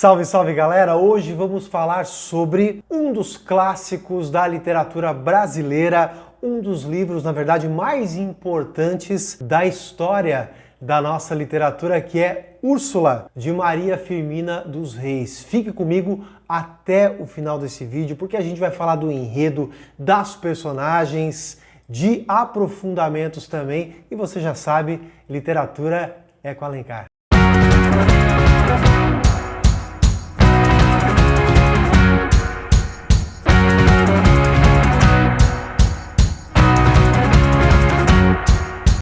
Salve, salve galera! Hoje vamos falar sobre um dos clássicos da literatura brasileira, um dos livros, na verdade, mais importantes da história da nossa literatura, que é Úrsula, de Maria Firmina dos Reis. Fique comigo até o final desse vídeo, porque a gente vai falar do enredo, das personagens, de aprofundamentos também, e você já sabe, literatura é com Alencar.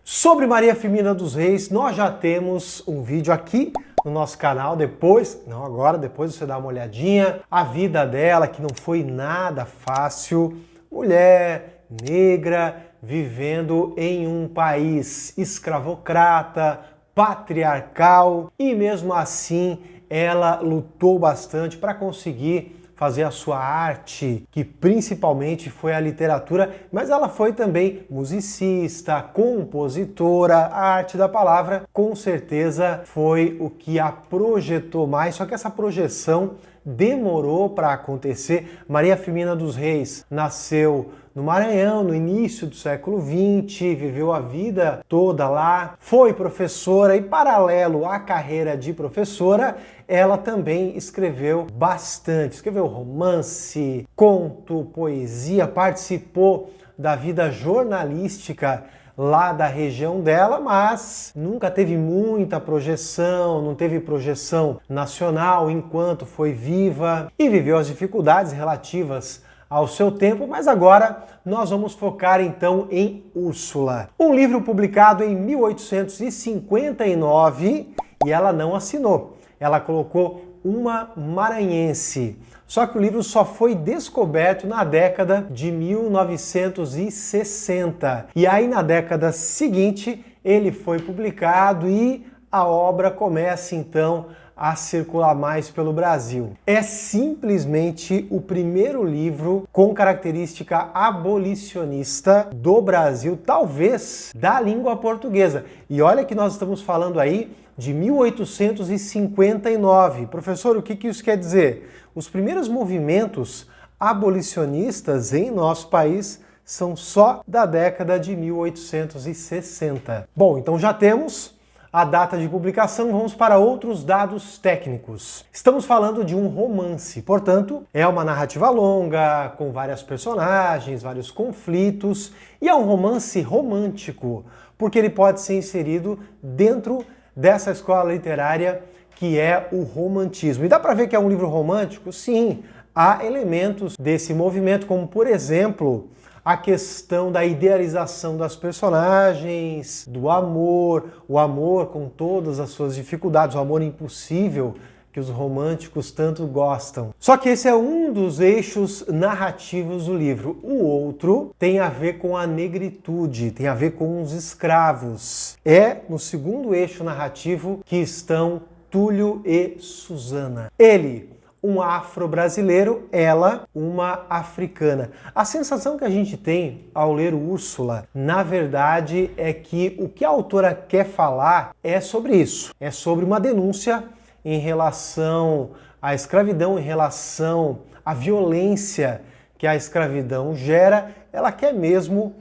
Sobre Maria Firmina dos Reis, nós já temos um vídeo aqui no nosso canal, depois você dá uma olhadinha, a vida dela, que não foi nada fácil, mulher negra, vivendo em um país escravocrata, patriarcal, e mesmo assim ela lutou bastante para conseguir fazer a sua arte, que principalmente foi a literatura, mas ela foi também musicista, compositora, a arte da palavra com certeza foi o que a projetou mais, só que essa projeção demorou para acontecer. Maria Firmina dos Reis nasceu no Maranhão, no início do século XX, viveu a vida toda lá, foi professora e, paralelo à carreira de professora, ela também escreveu bastante. Escreveu romance, conto, poesia, participou da vida jornalística lá da região dela, mas nunca teve muita projeção, não teve projeção nacional enquanto foi viva e viveu as dificuldades relativas ao seu tempo, mas agora nós vamos focar então em Úrsula. Um livro publicado em 1859 e ela não assinou. Ela colocou uma maranhense. Só que o livro só foi descoberto na década de 1960. E aí na década seguinte ele foi publicado e a obra começa então a circular mais pelo Brasil. É simplesmente o primeiro livro com característica abolicionista do Brasil, talvez da língua portuguesa. E olha que nós estamos falando aí de 1859. Professor, o que isso quer dizer? Os primeiros movimentos abolicionistas em nosso país são só da década de 1860. Bom, então já temos a data de publicação, vamos para outros dados técnicos. Estamos falando de um romance, portanto, é uma narrativa longa, com várias personagens, vários conflitos, e é um romance romântico, porque ele pode ser inserido dentro dessa escola literária que é o romantismo. E dá para ver que é um livro romântico? Sim, há elementos desse movimento, como por exemplo, a questão da idealização das personagens, do amor, o amor com todas as suas dificuldades, o amor impossível que os românticos tanto gostam. Só que esse é um dos eixos narrativos do livro. O outro tem a ver com a negritude, tem a ver com os escravos. É no segundo eixo narrativo que estão Túlio e Susana. Ele, um afro-brasileiro, ela, uma africana. A sensação que a gente tem ao ler Úrsula, na verdade, é que o que a autora quer falar é sobre isso. É sobre uma denúncia em relação à escravidão, em relação à violência que a escravidão gera. Ela quer mesmo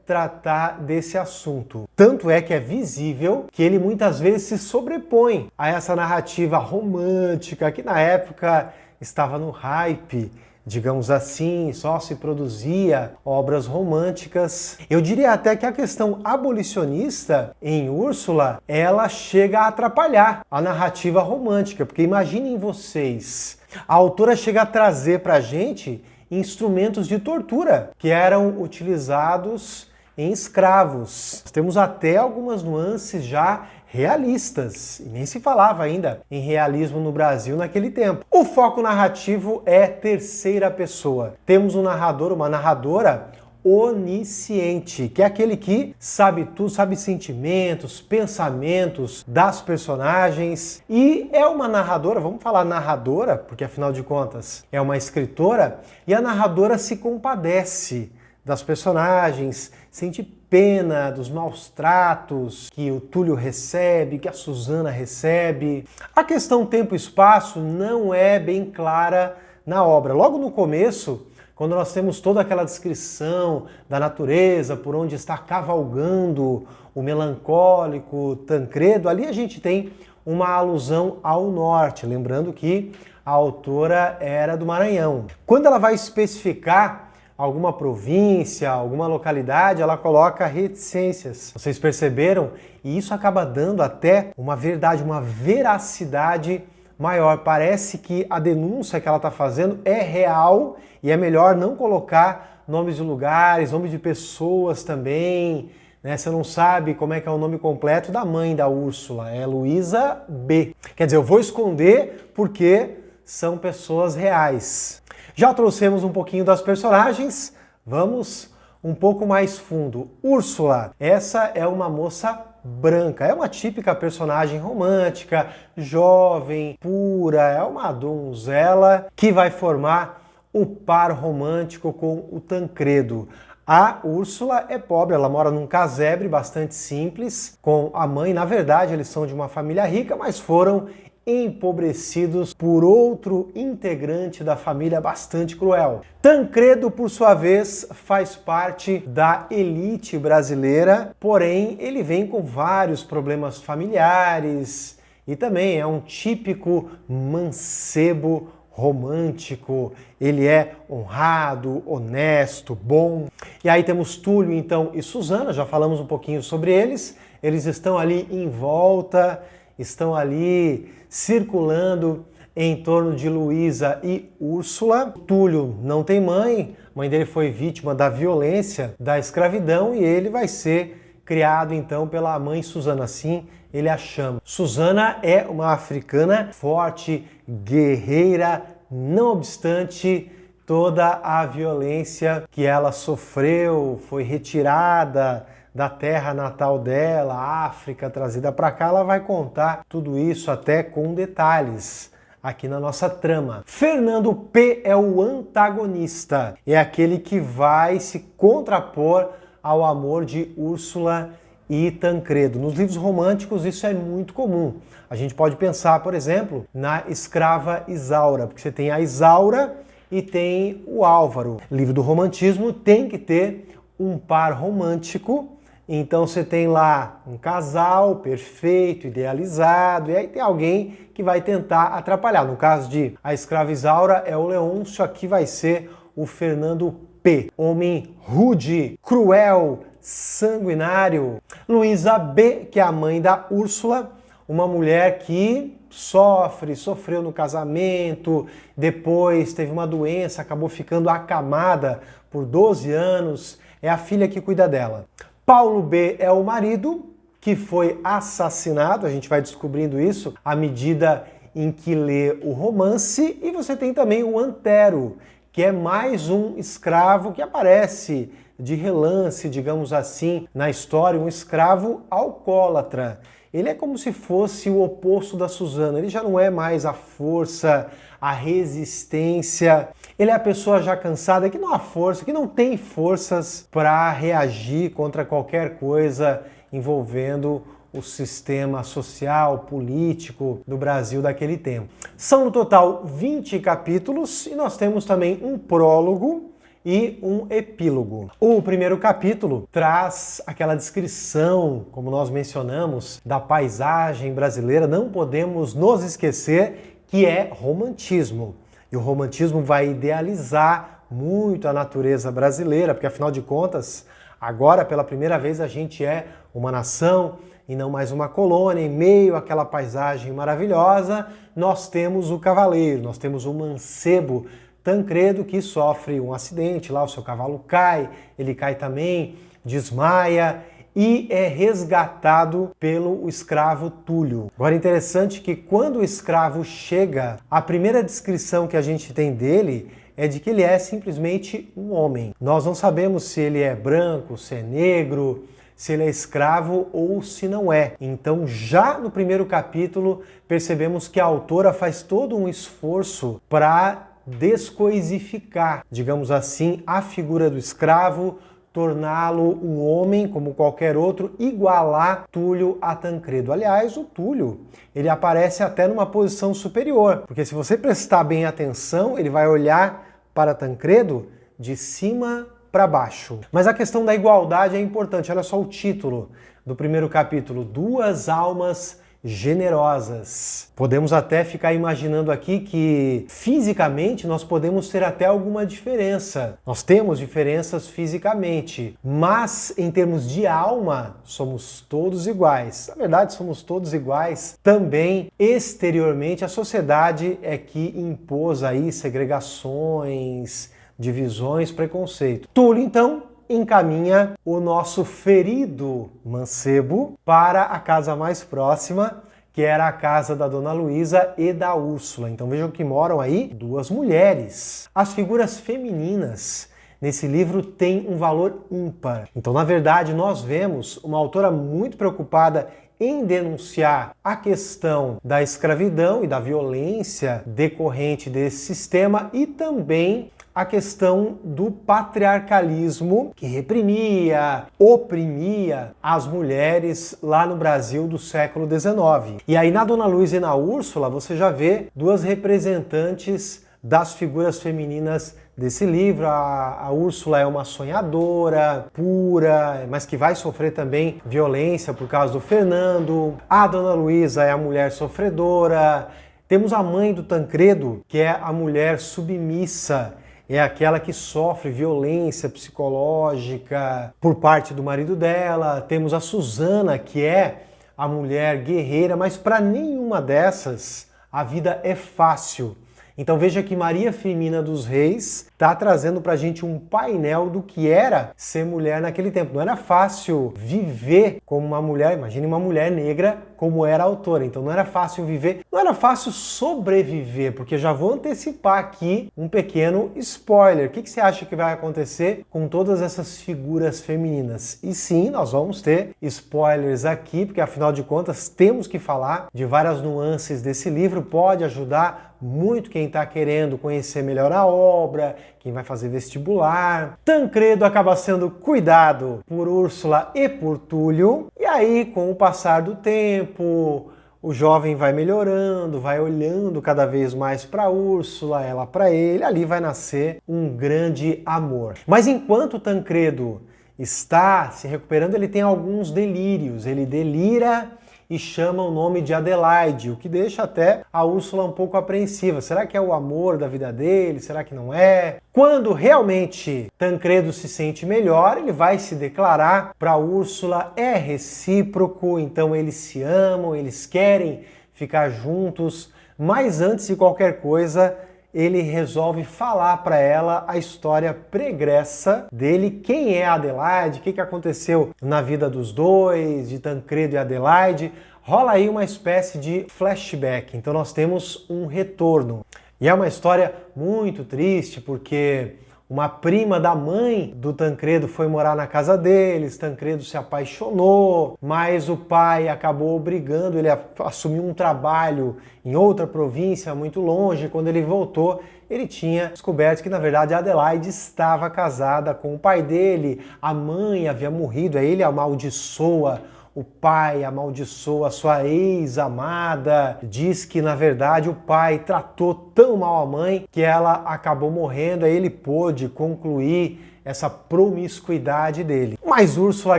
tratar desse assunto. Tanto é que é visível que ele muitas vezes se sobrepõe a essa narrativa romântica que na época estava no hype, digamos assim, só se produzia obras românticas. Eu diria até que a questão abolicionista em Úrsula, ela chega a atrapalhar a narrativa romântica, porque imaginem vocês, a autora chega a trazer pra gente instrumentos de tortura que eram utilizados em escravos. Temos até algumas nuances já realistas, e nem se falava ainda em realismo no Brasil naquele tempo. O foco narrativo é terceira pessoa. Temos um narrador, uma narradora onisciente, que é aquele que sabe tudo, sabe sentimentos, pensamentos das personagens, e é uma narradora, vamos falar narradora, porque afinal de contas é uma escritora, e a narradora se compadece das personagens, sente pena dos maus tratos que o Túlio recebe, que a Suzana recebe. A questão tempo e espaço não é bem clara na obra. Logo no começo, quando nós temos toda aquela descrição da natureza, por onde está cavalgando o melancólico Tancredo, ali a gente tem uma alusão ao norte, lembrando que a autora era do Maranhão. Quando ela vai especificar alguma província, alguma localidade, ela coloca reticências. Vocês perceberam? E isso acaba dando até uma verdade, uma veracidade maior. Parece que a denúncia que ela está fazendo é real e é melhor não colocar nomes de lugares, nomes de pessoas também, né? Você não sabe como é que é o nome completo da mãe da Úrsula, é Luísa B. Quer dizer, eu vou esconder porque são pessoas reais. Já trouxemos um pouquinho das personagens, vamos um pouco mais fundo. Úrsula, essa é uma moça branca, é uma típica personagem romântica, jovem, pura, é uma donzela que vai formar o par romântico com o Tancredo. A Úrsula é pobre, ela mora num casebre bastante simples, com a mãe. Na verdade, eles são de uma família rica, mas foram empobrecidos por outro integrante da família bastante cruel. Tancredo, por sua vez, faz parte da elite brasileira, porém ele vem com vários problemas familiares e também é um típico mancebo romântico. Ele é honrado, honesto, bom. E aí temos Túlio, então, e Suzana, já falamos um pouquinho sobre eles. Eles estão ali em volta, estão ali circulando em torno de Luísa e Úrsula. Túlio não tem mãe, a mãe dele foi vítima da violência, da escravidão, e ele vai ser criado então pela mãe Suzana, assim ele a chama. Suzana é uma africana forte, guerreira, não obstante toda a violência que ela sofreu, foi retirada da terra natal dela, África, trazida para cá. Ela vai contar tudo isso até com detalhes aqui na nossa trama. Fernando P é o antagonista, é aquele que vai se contrapor ao amor de Úrsula e Tancredo. Nos livros românticos isso é muito comum. A gente pode pensar, por exemplo, na escrava Isaura, porque você tem a Isaura e tem o Álvaro. O livro do romantismo tem que ter um par romântico. Então você tem lá um casal perfeito, idealizado, e aí tem alguém que vai tentar atrapalhar. No caso de a escrava Isaura é o Leôncio, aqui vai ser o Fernando P. Homem rude, cruel, sanguinário. Luísa B, que é a mãe da Úrsula, uma mulher que sofreu no casamento, depois teve uma doença, acabou ficando acamada por 12 anos, é a filha que cuida dela. Paulo B é o marido que foi assassinado, a gente vai descobrindo isso à medida em que lê o romance, e você tem também o Antero, que é mais um escravo que aparece de relance, digamos assim, na história, um escravo alcoólatra. Ele é como se fosse o oposto da Suzana, ele já não é mais a força, a resistência, ele é a pessoa já cansada, que não há força, que não tem forças para reagir contra qualquer coisa envolvendo o sistema social, político do Brasil daquele tempo. São no total 20 capítulos e nós temos também um prólogo e um epílogo. O primeiro capítulo traz aquela descrição, como nós mencionamos, da paisagem brasileira. Não podemos nos esquecer que é romantismo. E o romantismo vai idealizar muito a natureza brasileira, porque afinal de contas, agora pela primeira vez a gente é uma nação e não mais uma colônia. Em meio àquela paisagem maravilhosa, nós temos o cavaleiro, nós temos o mancebo Tancredo, que sofre um acidente, lá o seu cavalo cai, ele cai também, desmaia e é resgatado pelo escravo Túlio. Agora é interessante que quando o escravo chega, a primeira descrição que a gente tem dele é de que ele é simplesmente um homem. Nós não sabemos se ele é branco, se é negro, se ele é escravo ou se não é. Então, já no primeiro capítulo, percebemos que a autora faz todo um esforço para descoisificar, digamos assim, a figura do escravo, torná-lo um homem como qualquer outro, igualar Túlio a Tancredo. Aliás, o Túlio, ele aparece até numa posição superior, porque se você prestar bem atenção, ele vai olhar para Tancredo de cima para baixo. Mas a questão da igualdade é importante. Olha só o título do primeiro capítulo: Duas almas generosas. Podemos até ficar imaginando aqui que fisicamente nós podemos ter até alguma diferença. Nós temos diferenças fisicamente, mas em termos de alma somos todos iguais. Na verdade, somos todos iguais também exteriormente. A sociedade é que impôs aí segregações, divisões, preconceito. Túlio, então, encaminha o nosso ferido mancebo para a casa mais próxima, que era a casa da Dona Luísa e da Úrsula. Então vejam que moram aí duas mulheres. As figuras femininas nesse livro têm um valor ímpar. Então, na verdade, nós vemos uma autora muito preocupada em denunciar a questão da escravidão e da violência decorrente desse sistema e também a questão do patriarcalismo que reprimia, oprimia as mulheres lá no Brasil do século XIX. E aí na Dona Luísa e na Úrsula você já vê duas representantes das figuras femininas desse livro. A Úrsula é uma sonhadora, pura, mas que vai sofrer também violência por causa do Fernando. A Dona Luísa é a mulher sofredora. Temos a mãe do Tancredo, que é a mulher submissa, é aquela que sofre violência psicológica por parte do marido dela. Temos a Susana, que é a mulher guerreira, mas para nenhuma dessas a vida é fácil. Então veja que Maria Firmina dos Reis está trazendo para a gente um painel do que era ser mulher naquele tempo. Não era fácil viver como uma mulher, imagine uma mulher negra como era a autora. Então não era fácil viver, não era fácil sobreviver, porque já vou antecipar aqui um pequeno spoiler. O que você acha que vai acontecer com todas essas figuras femininas? E sim, nós vamos ter spoilers aqui, porque afinal de contas temos que falar de várias nuances desse livro. Pode ajudar muito quem está querendo conhecer melhor a obra, quem vai fazer vestibular. Tancredo acaba sendo cuidado por Úrsula e por Túlio, e aí, com o passar do tempo, o jovem vai melhorando, vai olhando cada vez mais para Úrsula, ela para ele, ali vai nascer um grande amor. Mas enquanto Tancredo está se recuperando, ele tem alguns delírios, ele delira e chama o nome de Adelaide, o que deixa até a Úrsula um pouco apreensiva. Será que é o amor da vida dele? Será que não é? Quando realmente Tancredo se sente melhor, ele vai se declarar para Úrsula, é recíproco, então eles se amam, eles querem ficar juntos, mas antes de qualquer coisa, ele resolve falar para ela a história pregressa dele, quem é a Adelaide, o que aconteceu na vida dos dois, de Tancredo e Adelaide. Rola aí uma espécie de flashback, então nós temos um retorno. E é uma história muito triste, porque uma prima da mãe do Tancredo foi morar na casa deles, Tancredo se apaixonou, mas o pai acabou obrigando ele a assumir um trabalho em outra província, muito longe. Quando ele voltou, ele tinha descoberto que, na verdade, a Adelaide estava casada com o pai dele, a mãe havia morrido, aí ele amaldiçoa o pai, amaldiçoa a sua ex-amada, diz que, na verdade, o pai tratou tão mal a mãe que ela acabou morrendo, aí ele pôde concluir essa promiscuidade dele. Mas Úrsula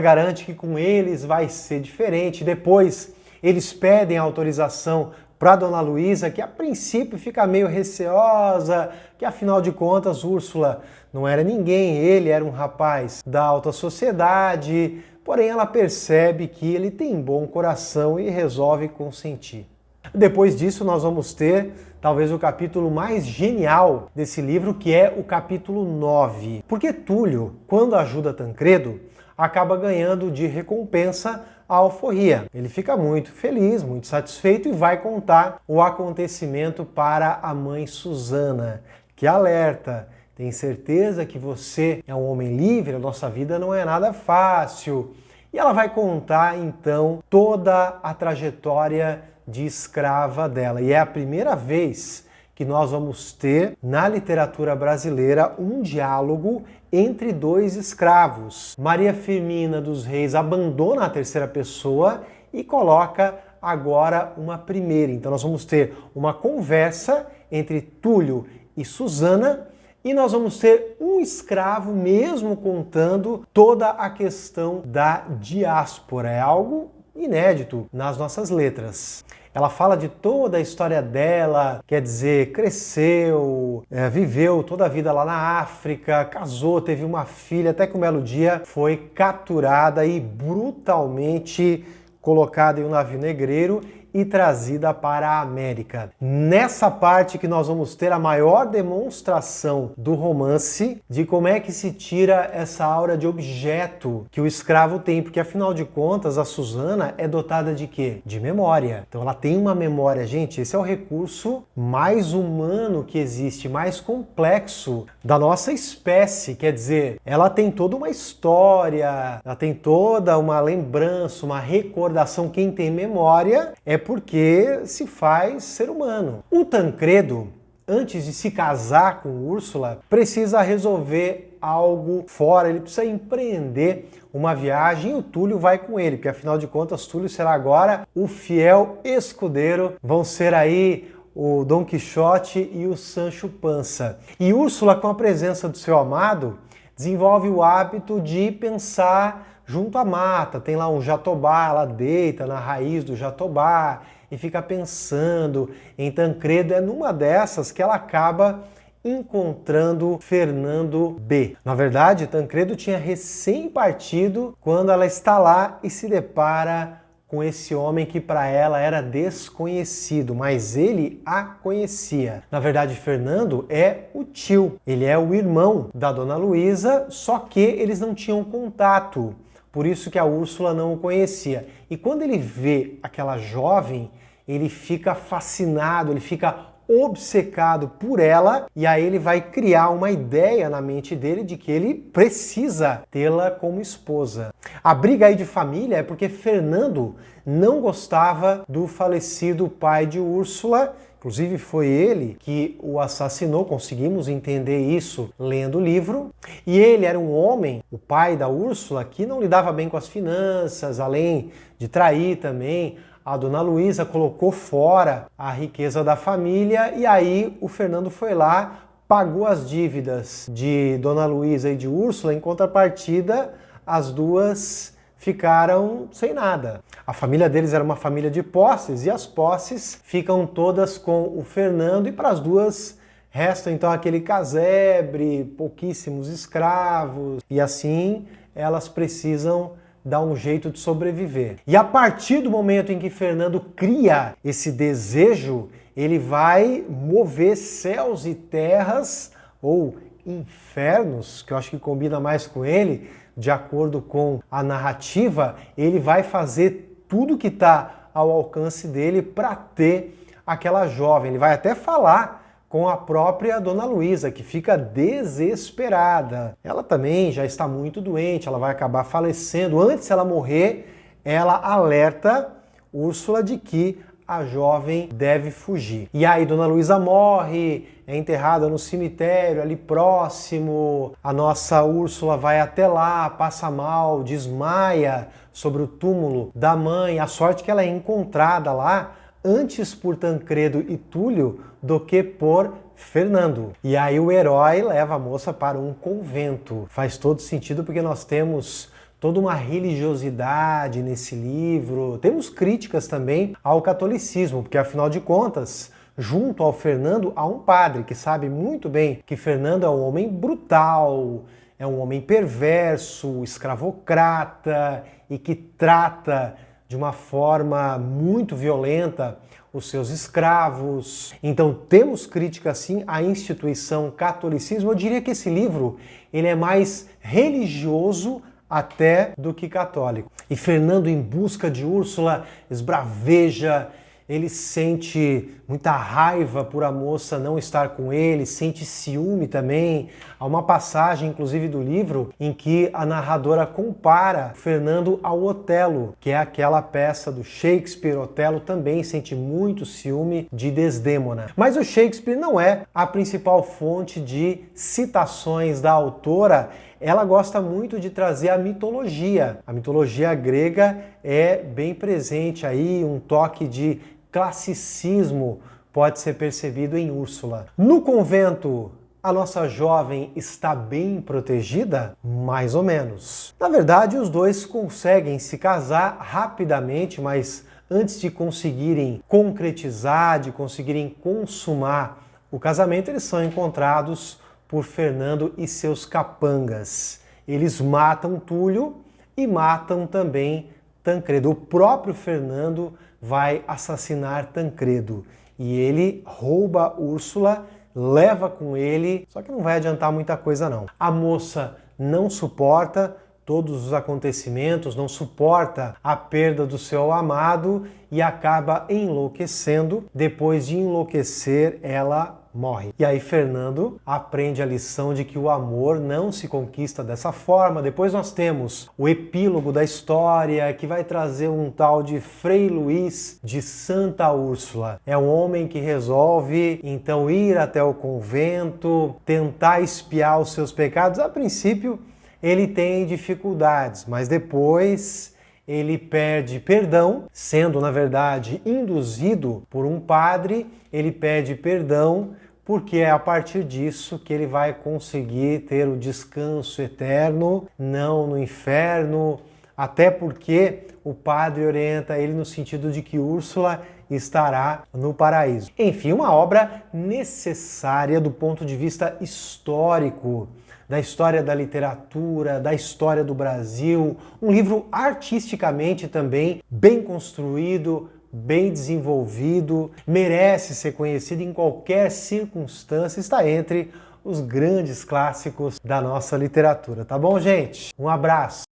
garante que com eles vai ser diferente. Depois, eles pedem autorização para Dona Luísa, que a princípio fica meio receosa, que afinal de contas Úrsula não era ninguém, ele era um rapaz da alta sociedade. Porém, ela percebe que ele tem bom coração e resolve consentir. Depois disso, nós vamos ter talvez o capítulo mais genial desse livro, que é o capítulo 9. Porque Túlio, quando ajuda Tancredo, acaba ganhando de recompensa a alforria. Ele fica muito feliz, muito satisfeito e vai contar o acontecimento para a mãe Susana, que alerta: tem certeza que você é um homem livre? A nossa vida não é nada fácil. E ela vai contar, então, toda a trajetória de escrava dela. E é a primeira vez que que nós vamos ter na literatura brasileira um diálogo entre dois escravos. Maria Firmina dos Reis abandona a terceira pessoa e coloca agora uma primeira. Então nós vamos ter uma conversa entre Túlio e Susana e nós vamos ter um escravo mesmo contando toda a questão da diáspora. É algo inédito nas nossas letras. Ela fala de toda a história dela, quer dizer, cresceu, viveu toda a vida lá na África, casou, teve uma filha, até que um belo dia foi capturada e brutalmente colocada em um navio negreiro e trazida para a América. Nessa parte que nós vamos ter a maior demonstração do romance de como é que se tira essa aura de objeto que o escravo tem, porque afinal de contas a Susana é dotada de quê? De memória. Então ela tem uma memória, gente, esse é o recurso mais humano que existe, mais complexo da nossa espécie, quer dizer, ela tem toda uma história, ela tem toda uma lembrança, uma recordação. Quem tem memória é porque se faz ser humano. O Tancredo, antes de se casar com Úrsula, precisa resolver algo fora, ele precisa empreender uma viagem e o Túlio vai com ele, porque afinal de contas Túlio será agora o fiel escudeiro, vão ser aí o Dom Quixote e o Sancho Panza. E Úrsula, com a presença do seu amado, desenvolve o hábito de pensar junto à mata, tem lá um jatobá, ela deita na raiz do jatobá e fica pensando em Tancredo. É numa dessas que ela acaba encontrando Fernando B. Na verdade, Tancredo tinha recém-partido quando ela está lá e se depara com esse homem que para ela era desconhecido, mas ele a conhecia. Na verdade, Fernando é o tio, ele é o irmão da Dona Luísa, só que eles não tinham contato. Por isso que a Úrsula não o conhecia. E quando ele vê aquela jovem, ele fica fascinado, ele fica obcecado por ela, e aí ele vai criar uma ideia na mente dele de que ele precisa tê-la como esposa. A briga aí de família é porque Fernando não gostava do falecido pai de Úrsula. Inclusive foi ele que o assassinou, conseguimos entender isso lendo o livro. E ele era um homem, o pai da Úrsula, que não lidava bem com as finanças, além de trair também. A Dona Luísa colocou fora a riqueza da família e aí o Fernando foi lá, pagou as dívidas de Dona Luísa e de Úrsula, em contrapartida as duas ficaram sem nada. A família deles era uma família de posses e as posses ficam todas com o Fernando e para as duas restam então aquele casebre, pouquíssimos escravos e assim elas precisam dar um jeito de sobreviver. E a partir do momento em que Fernando cria esse desejo, ele vai mover céus e terras ou infernos, que eu acho que combina mais com ele, de acordo com a narrativa, ele vai fazer tudo que está ao alcance dele para ter aquela jovem. Ele vai até falar com a própria Dona Luísa, que fica desesperada. Ela também já está muito doente, ela vai acabar falecendo. Antes de ela morrer, ela alerta Úrsula de que a jovem deve fugir. E aí Dona Luísa morre, é enterrada no cemitério ali próximo. A nossa Úrsula vai até lá, passa mal, desmaia sobre o túmulo da mãe. A sorte que ela é encontrada lá antes por Tancredo e Túlio do que por Fernando. E aí o herói leva a moça para um convento. Faz todo sentido porque nós temos toda uma religiosidade nesse livro. Temos críticas também ao catolicismo, porque afinal de contas, junto ao Fernando há um padre que sabe muito bem que Fernando é um homem brutal, é um homem perverso, escravocrata e que trata de uma forma muito violenta os seus escravos. Então temos crítica sim à instituição catolicismo. Eu diria que esse livro ele é mais religioso até do que católico. E Fernando, em busca de Úrsula, esbraveja, ele sente muita raiva por a moça não estar com ele, sente ciúme também. Há uma passagem, inclusive, do livro em que a narradora compara Fernando ao Otelo, que é aquela peça do Shakespeare. Otelo também sente muito ciúme de Desdémona. Mas o Shakespeare não é a principal fonte de citações da autora. Ela gosta muito de trazer a mitologia. A mitologia grega é bem presente aí, um toque de classicismo pode ser percebido em Úrsula. No convento, a nossa jovem está bem protegida? Mais ou menos. Na verdade, os dois conseguem se casar rapidamente, mas antes de conseguirem concretizar, de conseguirem consumar o casamento, eles são encontrados por Fernando e seus capangas. Eles matam Túlio e matam também Tancredo. O próprio Fernando vai assassinar Tancredo e ele rouba Úrsula, leva com ele, só que não vai adiantar muita coisa não. A moça não suporta todos os acontecimentos, não suporta a perda do seu amado e acaba enlouquecendo. Depois de enlouquecer, ela morre. E aí Fernando aprende a lição de que o amor não se conquista dessa forma. Depois nós temos o epílogo da história, que vai trazer um tal de Frei Luís de Santa Úrsula. É um homem que resolve então ir até o convento, tentar expiar os seus pecados. A princípio ele tem dificuldades, mas depois ele pede perdão, sendo na verdade induzido por um padre. Ele pede perdão porque é a partir disso que ele vai conseguir ter o descanso eterno, não no inferno, até porque o padre orienta ele no sentido de que Úrsula estará no paraíso. Enfim, uma obra necessária do ponto de vista histórico, da história da literatura, da história do Brasil, um livro artisticamente também bem construído, bem desenvolvido, merece ser conhecido em qualquer circunstância, está entre os grandes clássicos da nossa literatura, tá bom, gente? Um abraço!